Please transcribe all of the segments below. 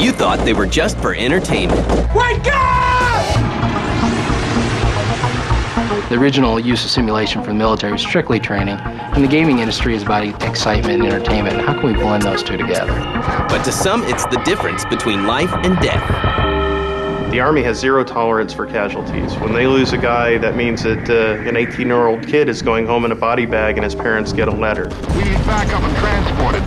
You thought they were just for entertainment. Wake up! The original use of simulation for the military was strictly training, and the gaming industry is about excitement and entertainment. How can we blend those two together? But to some, it's the difference between life and death. The Army has zero tolerance for casualties. When they lose a guy, that means that an 18-year-old kid is going home in a body bag and his parents get a letter. We need backup and transport it.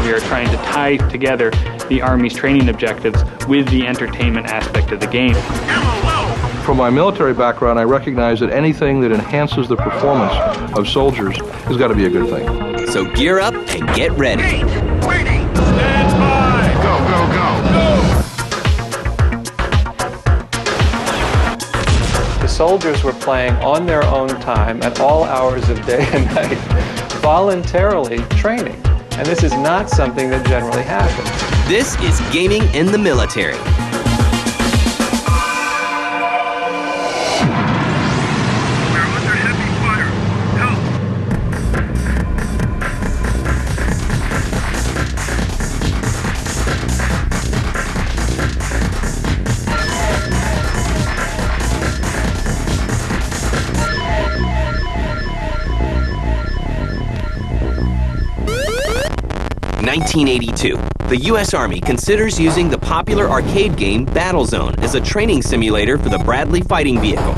We are trying to tie together the Army's training objectives with the entertainment aspect of the game. From my military background, I recognize that anything that enhances the performance of soldiers has got to be a good thing. So gear up and get ready. Waiting! Stand by! Go, go, go! The soldiers were playing on their own time at all hours of day and night, voluntarily training. And this is not something that generally happens. This is Gaming in the Military. We're under heavy fire. Help! 1982, the U.S. Army considers using the popular arcade game Battlezone as a training simulator for the Bradley fighting vehicle.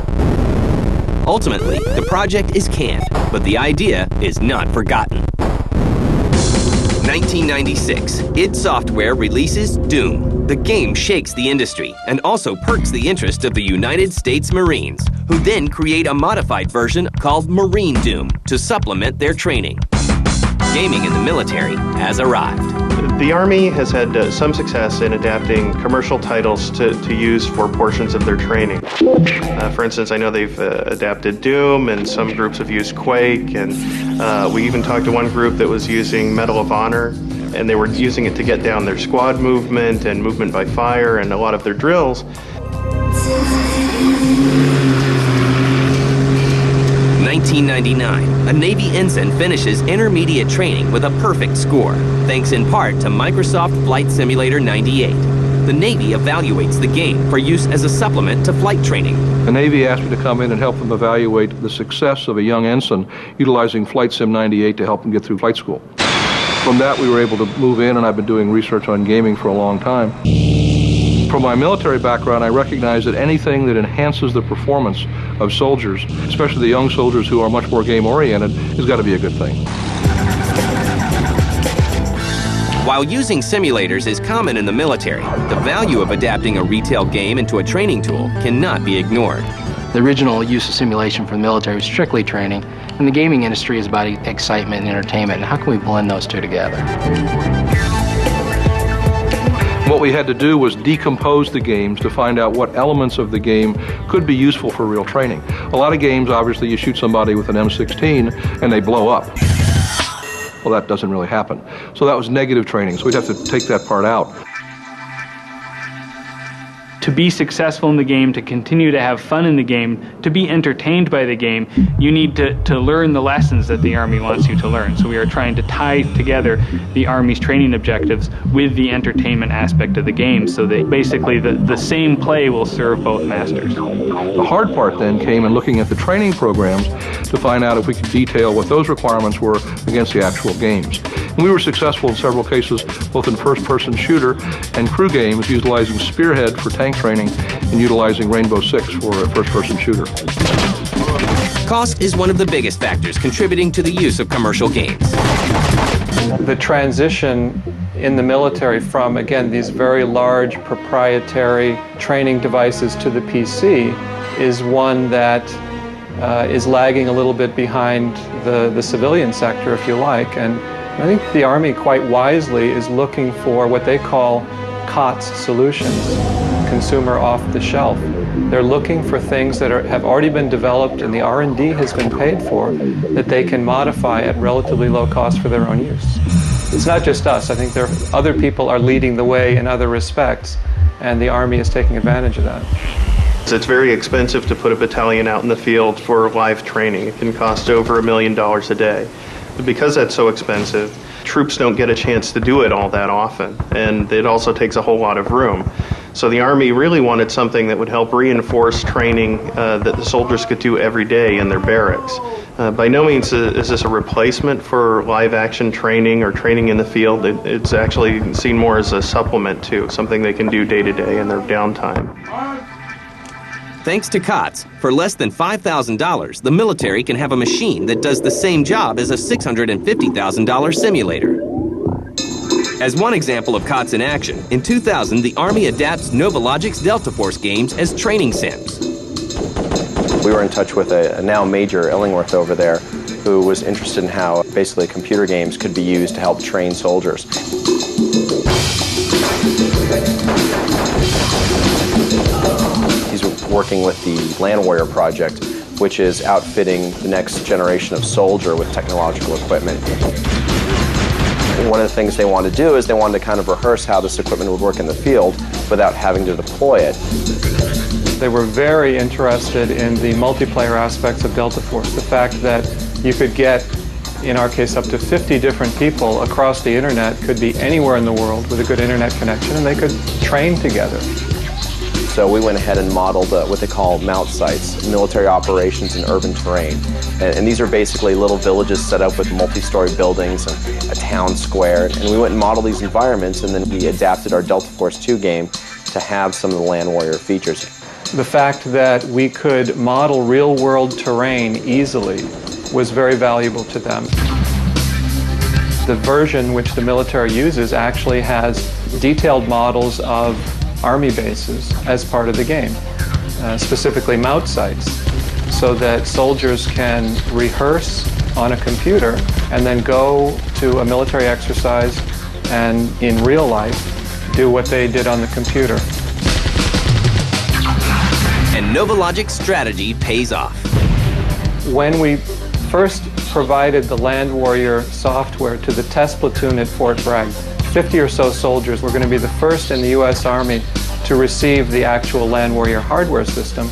Ultimately, the project is canned, but the idea is not forgotten. 1996, id Software releases Doom. The game shakes the industry and also perks the interest of the United States Marines, who then create a modified version called Marine Doom to supplement their training. Gaming in the military has arrived. The Army has had some success in adapting commercial titles to use for portions of their training. For instance, I know they've adapted Doom, and some groups have used Quake, and we even talked to one group that was using Medal of Honor, and they were using it to get down their squad movement and movement by fire and a lot of their drills. 1999, a Navy ensign finishes intermediate training with a perfect score, thanks in part to Microsoft Flight Simulator 98. The Navy evaluates the game for use as a supplement to flight training. The Navy asked me to come in and help them evaluate the success of a young ensign utilizing Flight Sim 98 to help them get through flight school. From that, we were able to move in, and I've been doing research on gaming for a long time. From my military background, I recognize that anything that enhances the performance of soldiers, especially the young soldiers who are much more game-oriented, has got to be a good thing. While using simulators is common in the military, the value of adapting a retail game into a training tool cannot be ignored. The original use of simulation for the military was strictly training, and the gaming industry is about excitement and entertainment. How can we blend those two together? What we had to do was decompose the games to find out what elements of the game could be useful for real training. A lot of games, obviously, you shoot somebody with an M16 and they blow up. Well, that doesn't really happen. So that was negative training, so we'd have to take that part out. To be successful in the game, to continue to have fun in the game, to be entertained by the game, you need to learn the lessons that the Army wants you to learn. So we are trying to tie together the Army's training objectives with the entertainment aspect of the game, so that basically the same play will serve both masters. The hard part then came in looking at the training programs to find out if we could detail what those requirements were against the actual games. And we were successful in several cases, both in first-person shooter and crew games, utilizing Spearhead for tank training and utilizing Rainbow Six for a first-person shooter. Cost is one of the biggest factors contributing to the use of commercial games. The transition in the military from, again, these very large proprietary training devices to the PC is one that is lagging a little bit behind the civilian sector, if you like. And I think the Army, quite wisely, is looking for what they call COTS solutions, consumer off-the-shelf. They're looking for things that have already been developed and the R&D has been paid for, that they can modify at relatively low cost for their own use. It's not just us. I think other people are leading the way in other respects, and the Army is taking advantage of that. It's very expensive to put a battalion out in the field for live training. It can cost over $1 million a day. Because that's so expensive, troops don't get a chance to do it all that often, and it also takes a whole lot of room. So the Army really wanted something that would help reinforce training that the soldiers could do every day in their barracks. By no means is this a replacement for live-action training or training in the field. It's actually seen more as a supplement to something they can do day to day in their downtime. Thanks to COTS, for less than $5,000, the military can have a machine that does the same job as a $650,000 simulator. As one example of COTS in action, in 2000, the Army adapts Novologic's Delta Force games as training sims. We were in touch with a now Major Illingworth over there who was interested in how basically computer games could be used to help train soldiers. He's working with the Land Warrior Project, which is outfitting the next generation of soldier with technological equipment. One of the things they wanted to do is they wanted to kind of rehearse how this equipment would work in the field without having to deploy it. They were very interested in the multiplayer aspects of Delta Force, the fact that you could get, in our case, up to 50 different people across the internet, could be anywhere in the world with a good internet connection, and they could train together. So we went ahead and modeled what they call mount sites, military operations in urban terrain. And these are basically little villages set up with multi-story buildings and a town square. And we went and modeled these environments, and then we adapted our Delta Force 2 game to have some of the Land Warrior features. The fact that we could model real-world terrain easily was very valuable to them. The version which the military uses actually has detailed models of Army bases as part of the game, specifically mount sites, so that soldiers can rehearse on a computer and then go to a military exercise and in real life do what they did on the computer. And Novologic's strategy pays off. When we first provided the Land Warrior software to the test platoon at Fort Bragg, 50 or so soldiers were going to be the first in the U.S. Army to receive the actual Land Warrior hardware system.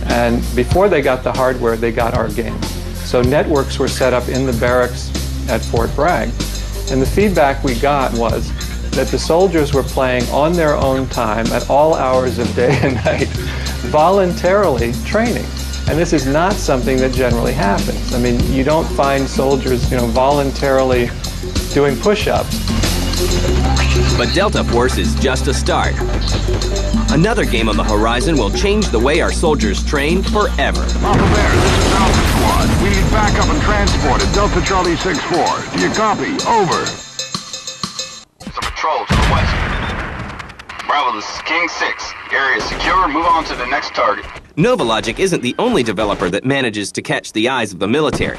And before they got the hardware, they got our game. So networks were set up in the barracks at Fort Bragg. And the feedback we got was that the soldiers were playing on their own time at all hours of day and night, voluntarily training. And this is not something that generally happens. I mean, you don't find soldiers, voluntarily doing push-ups. But Delta Force is just a start. Another game on the horizon will change the way our soldiers train forever. Papa Bear, this is Alpha Squad. We need backup and transport at Delta Charlie 6-4. Do you copy? Over. Some patrol to the west. Bravo, this is King 6. Area secure. Move on to the next target. Novologic isn't the only developer that manages to catch the eyes of the military.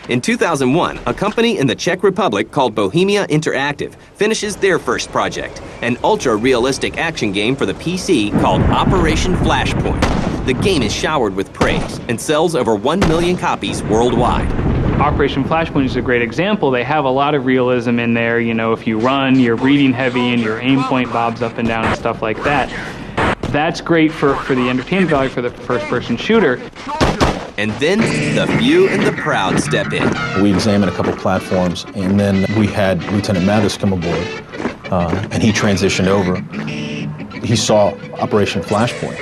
In 2001, a company in the Czech Republic called Bohemia Interactive finishes their first project, an ultra-realistic action game for the PC called Operation Flashpoint. The game is showered with praise and sells over 1 million copies worldwide. Operation Flashpoint is a great example. They have a lot of realism in there. If you run, you're breathing heavy and your aim point bobs up and down and stuff like that. That's great for the entertainment value for the first-person shooter. And then the few and the proud step in. We examined a couple platforms, and then we had Lieutenant Mattis come aboard, and he transitioned over. He saw Operation Flashpoint.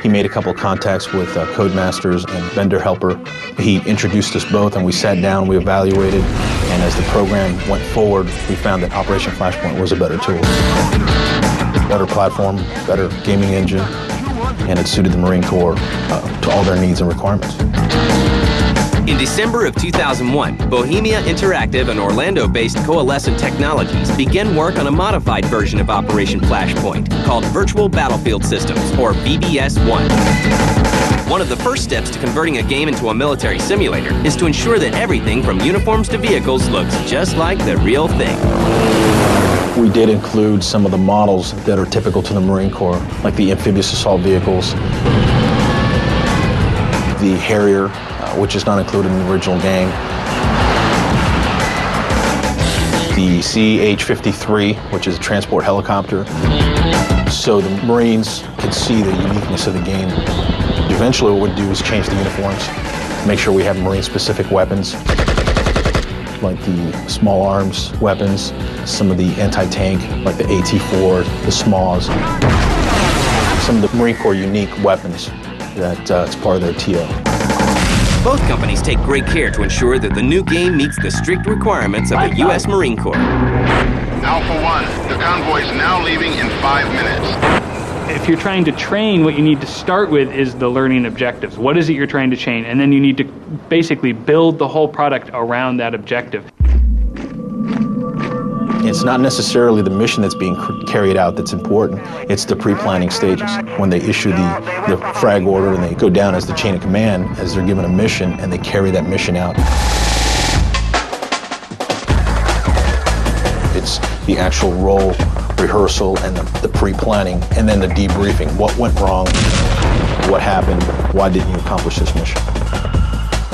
He made a couple of contacts with Codemasters and Vendor Helper. He introduced us both, and we sat down, we evaluated, and as the program went forward, we found that Operation Flashpoint was a better tool. Better platform, better gaming engine, and it suited the Marine Corps to all their needs and requirements. In December of 2001, Bohemia Interactive and Orlando-based Coalescent Technologies began work on a modified version of Operation Flashpoint called Virtual Battlefield Systems, or VBS-1. One of the first steps to converting a game into a military simulator is to ensure that everything from uniforms to vehicles looks just like the real thing. We did include some of the models that are typical to the Marine Corps, like the amphibious assault vehicles, the Harrier, which is not included in the original game, the CH-53, which is a transport helicopter, so the Marines could see the uniqueness of the game. Eventually what we'd do is change the uniforms, make sure we have Marine-specific weapons. like the small arms weapons, some of the anti-tank, like the AT-4, the SMAWs, some of the Marine Corps unique weapons that it's part of their TO. Both companies take great care to ensure that the new game meets the strict requirements of the U.S. Marine Corps. Alpha 1, the convoy's now leaving in 5 minutes. If you're trying to train, what you need to start with is the learning objectives. What is it you're trying to train? And then you need to basically build the whole product around that objective. It's not necessarily the mission that's being carried out that's important. It's the pre-planning stages. When they issue the frag order and they go down as the chain of command, as they're given a mission, and they carry that mission out. It's the actual role rehearsal and the pre-planning, and then the debriefing. What went wrong? What happened? Why didn't you accomplish this mission?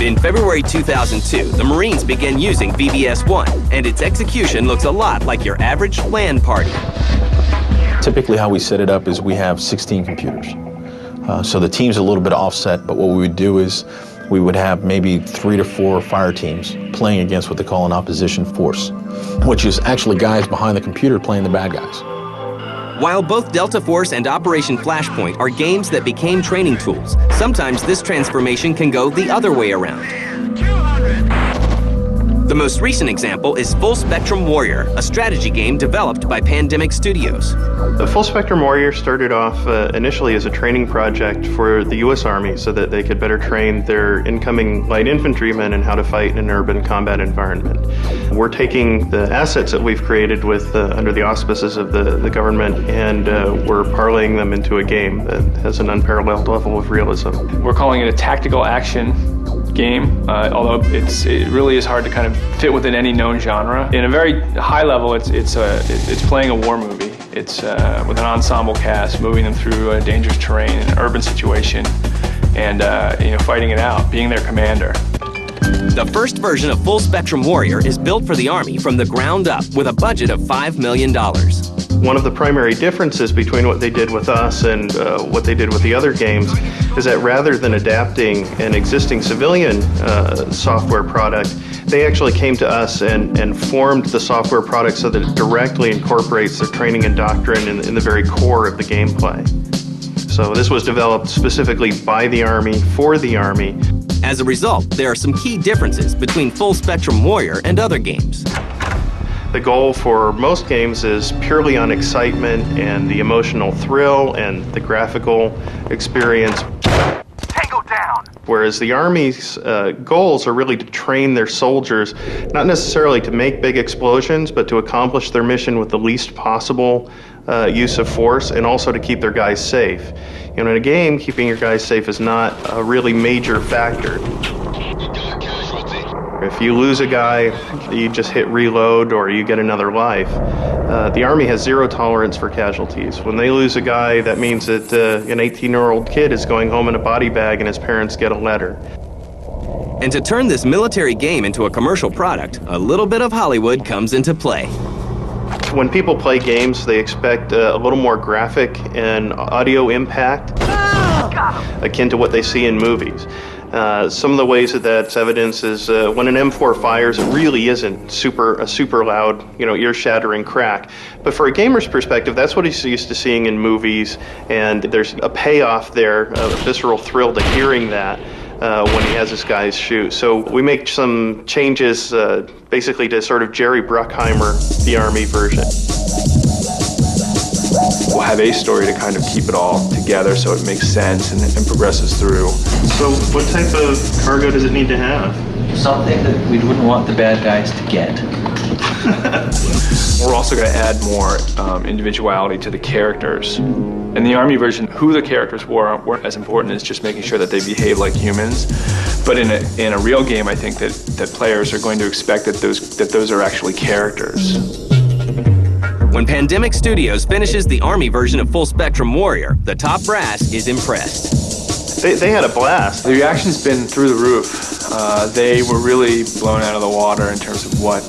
In February 2002, the Marines began using VBS-1, and its execution looks a lot like your average LAN party. Typically how we set it up is we have 16 computers. So the team's a little bit offset, but what we would do is we would have maybe 3 to 4 fire teams playing against what they call an opposition force, which is actually guys behind the computer playing the bad guys. While both Delta Force and Operation Flashpoint are games that became training tools, sometimes this transformation can go the other way around. The most recent example is Full Spectrum Warrior, a strategy game developed by Pandemic Studios. The Full Spectrum Warrior started off initially as a training project for the U.S. Army so that they could better train their incoming light infantrymen in how to fight in an urban combat environment. We're taking the assets that we've created with under the auspices of the government, and we're parlaying them into a game that has an unparalleled level of realism. We're calling it a tactical action game, although it really is hard to kind of fit within any known genre. In a very high level, it's playing a war movie. It's with an ensemble cast, moving them through a dangerous terrain in an urban situation, and fighting it out, being their commander. The first version of Full Spectrum Warrior is built for the Army from the ground up with a budget of $5 million. One of the primary differences between what they did with us and what they did with the other games is that rather than adapting an existing civilian software product, they actually came to us and formed the software product so that it directly incorporates their training and doctrine in the very core of the gameplay. So this was developed specifically by the Army, for the Army. As a result, there are some key differences between Full Spectrum Warrior and other games. The goal for most games is purely on excitement and the emotional thrill and the graphical experience. Tango down! Whereas the Army's goals are really to train their soldiers, not necessarily to make big explosions, but to accomplish their mission with the least possible use of force, and also to keep their guys safe. In a game, keeping your guys safe is not a really major factor. If you lose a guy, you just hit reload or you get another life. The Army has zero tolerance for casualties. When they lose a guy, that means that an 18-year-old kid is going home in a body bag and his parents get a letter. And to turn this military game into a commercial product, a little bit of Hollywood comes into play. When people play games, they expect a little more graphic and audio impact, akin to what they see in movies. Some of the ways that that's evidence is when an M4 fires, it really isn't a super loud, ear-shattering crack. But for a gamer's perspective, that's what he's used to seeing in movies, and there's a payoff there, a visceral thrill to hearing that when he has his guys shoot. So we make some changes basically to sort of Jerry Bruckheimer, the Army version. We'll have a story to kind of keep it all together so it makes sense and progresses through. So what type of cargo does it need to have? Something that we wouldn't want the bad guys to get. We're also going to add more individuality to the characters. In the Army version, who the characters weren't as important as just making sure that they behave like humans. But in a real game, I think that players are going to expect that those are actually characters. When Pandemic Studios finishes the Army version of Full Spectrum Warrior, the top brass is impressed. They had a blast. The reaction's been through the roof. They were really blown out of the water in terms of what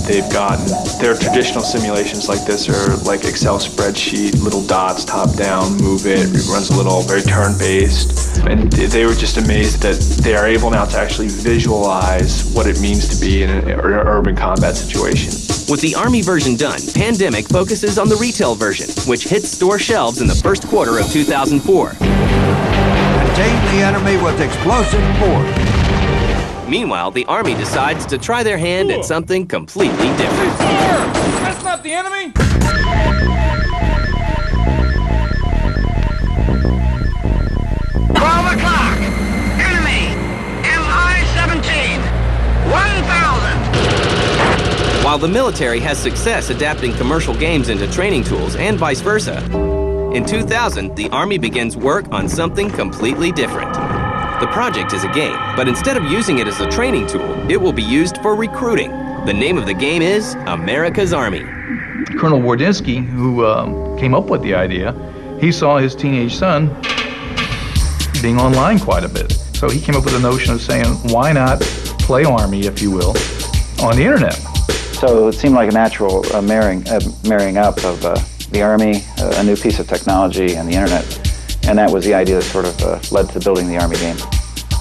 they've gotten. Their traditional simulations like this are like Excel spreadsheet, little dots, top down, move it runs a little, very turn-based. And they were just amazed that they are able now to actually visualize what it means to be in an urban combat situation. With the Army version done, Pandemic focuses on the retail version, which hits store shelves in the first quarter of 2004. Contain the enemy with explosive force. Meanwhile, the Army decides to try their hand at something completely different. That's not the enemy! 12 o'clock. Enemy. MI-17. 1,000. While the military has success adapting commercial games into training tools and vice versa, in 2000, the Army begins work on something completely different. The project is a game, but instead of using it as a training tool, it will be used for recruiting. The name of the game is America's Army. Colonel Wardinsky, who came up with the idea, he saw his teenage son being online quite a bit. So he came up with the notion of saying, why not play Army, if you will, on the internet? So it seemed like a natural marrying up of the Army, a new piece of technology, and the internet. And that was the idea that sort of led to building the Army game.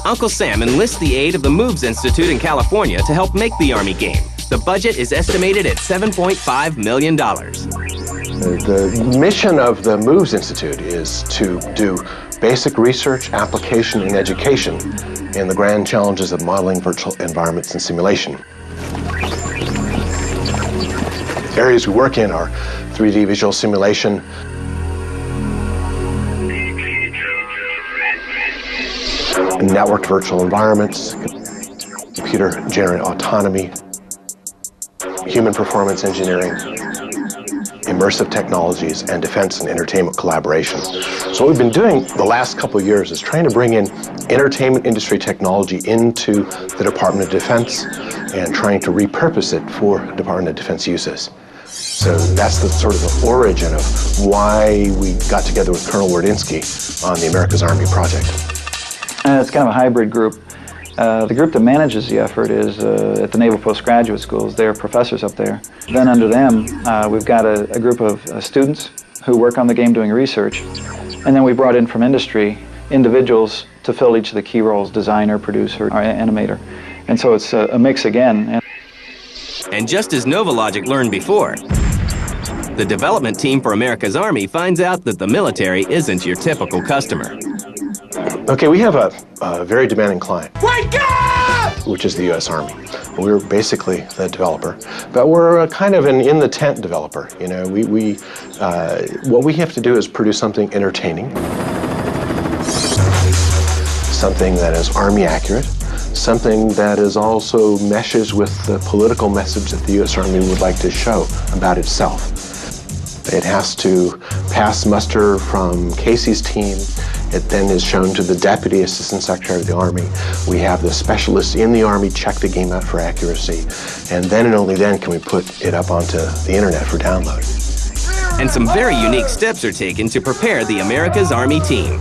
Uncle Sam enlists the aid of the Moves Institute in California to help make the Army game. The budget is estimated at $7.5 million. The mission of the Moves Institute is to do basic research, application, and education in the grand challenges of modeling virtual environments and simulation. Areas we work in are 3D visual simulation, networked virtual environments, computer-generated autonomy, human performance engineering, immersive technologies, and defense and entertainment collaboration. So what we've been doing the last couple of years is trying to bring in entertainment industry technology into the Department of Defense and trying to repurpose it for Department of Defense uses. So that's the sort of the origin of why we got together with Colonel Wardinsky on the America's Army project. It's kind of a hybrid group. The group that manages the effort is at the Naval Postgraduate Schools. They're professors up there. Then under them, we've got a group of students who work on the game doing research. And then we brought in from industry individuals to fill each of the key roles, designer, producer, or animator. And so it's a mix again. And just as Novalogic learned before, the development team for America's Army finds out that the military isn't your typical customer. Okay, we have a very demanding client. Wake up! Which is the U.S. Army. We're basically the developer, but we're kind of an in-the-tent developer. You know, what we have to do is produce something entertaining, something that is Army accurate, something that is also meshes with the political message that the U.S. Army would like to show about itself. It has to pass muster from Casey's team. It then is shown to the Deputy Assistant Secretary of the Army. We have the specialists in the Army check the game out for accuracy, and then and only then can we put it up onto the internet for download. And some very unique steps are taken to prepare the America's Army team.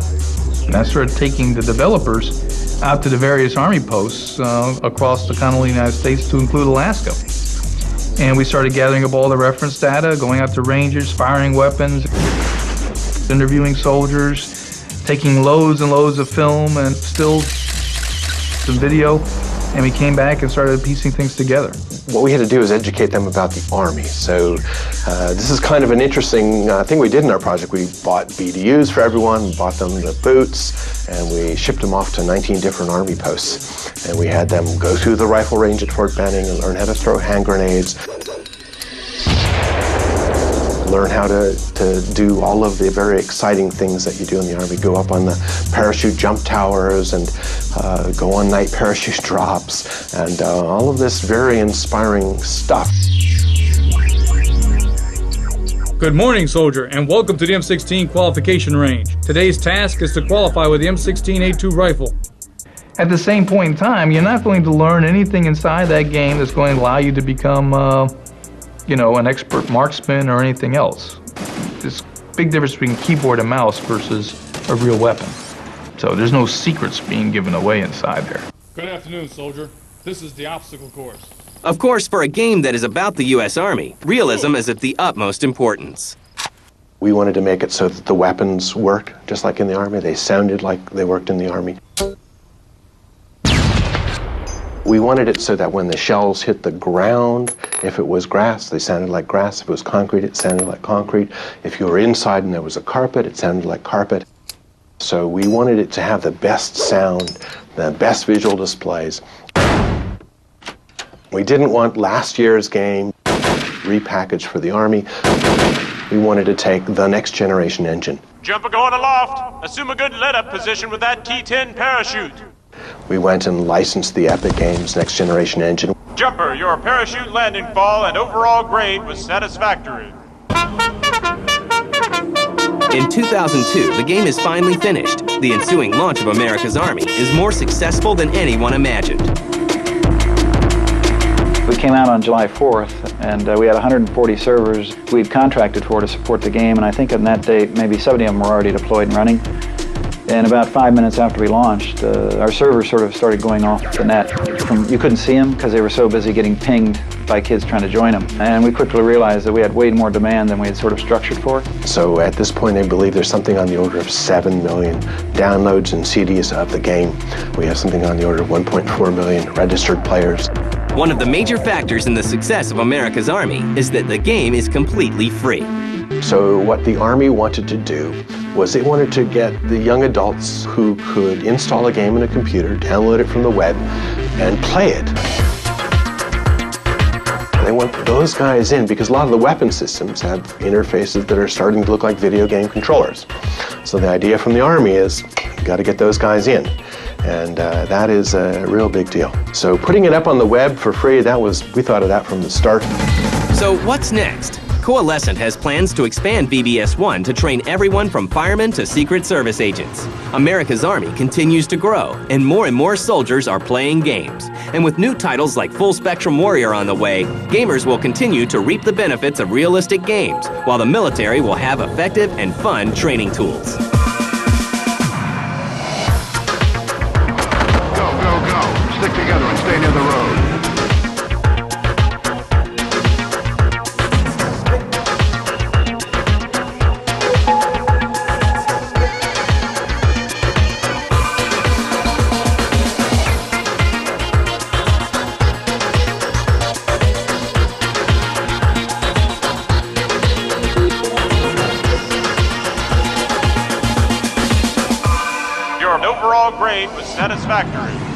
And I started taking the developers out to the various Army posts across the continental United States to include Alaska. And we started gathering up all the reference data, going out to ranges, firing weapons, interviewing soldiers, taking loads and loads of film and stills and video, and we came back and started piecing things together. What we had to do is educate them about the Army. So this is kind of an interesting thing we did in our project. We bought BDUs for everyone, we bought them the boots, and we shipped them off to 19 different Army posts. And we had them go through the rifle range at Fort Benning and learn how to throw hand grenades, learn how to do all of the very exciting things that you do in the Army, go up on the parachute jump towers and go on night parachute drops, and all of this very inspiring stuff. Good morning, soldier, and welcome to the M16 qualification range. Today's task is to qualify with the M16A2 rifle. At the same point in time, you're not going to learn anything inside that game that's going to allow you to become an expert marksman or anything else. There's a big difference between keyboard and mouse versus a real weapon. So there's no secrets being given away inside there. Good afternoon, soldier. This is the obstacle course. Of course, for a game that is about the U.S. Army, realism is of the utmost importance. We wanted to make it so that the weapons worked just like in the Army. They sounded like they worked in the Army. We wanted it so that when the shells hit the ground, if it was grass, they sounded like grass. If it was concrete, it sounded like concrete. If you were inside and there was a carpet, it sounded like carpet. So we wanted it to have the best sound, the best visual displays. We didn't want last year's game repackaged for the Army. We wanted to take the next generation engine. Jumper going aloft. Assume a good let-up position with that T-10 parachute. We went and licensed the Epic Games next generation engine. Jumper, your parachute landing fall and overall grade was satisfactory. In 2002, the game is finally finished. The ensuing launch of America's Army is more successful than anyone imagined. We came out on July 4th, and we had 140 servers we'd contracted for to support the game, and I think on that date, maybe 70 of them were already deployed and running. And about 5 minutes after we launched, our servers sort of started going off the net. You couldn't see them because they were so busy getting pinged by kids trying to join them. And we quickly realized that we had way more demand than we had sort of structured for. So at this point, I believe there's something on the order of 7 million downloads and CDs of the game. We have something on the order of 1.4 million registered players. One of the major factors in the success of America's Army is that the game is completely free. So what the Army wanted to do was they wanted to get the young adults who could install a game in a computer, download it from the web, and play it. They want those guys in because a lot of the weapon systems have interfaces that are starting to look like video game controllers. So the idea from the Army is, you got to get those guys in. And that is a real big deal. So putting it up on the web for free, we thought of that from the start. So what's next? Coalescent has plans to expand VBS-1 to train everyone from firemen to Secret Service agents. America's Army continues to grow, and more soldiers are playing games. And with new titles like Full Spectrum Warrior on the way, gamers will continue to reap the benefits of realistic games, while the military will have effective and fun training tools. Stick together and stay near the road. Your overall grade was satisfactory.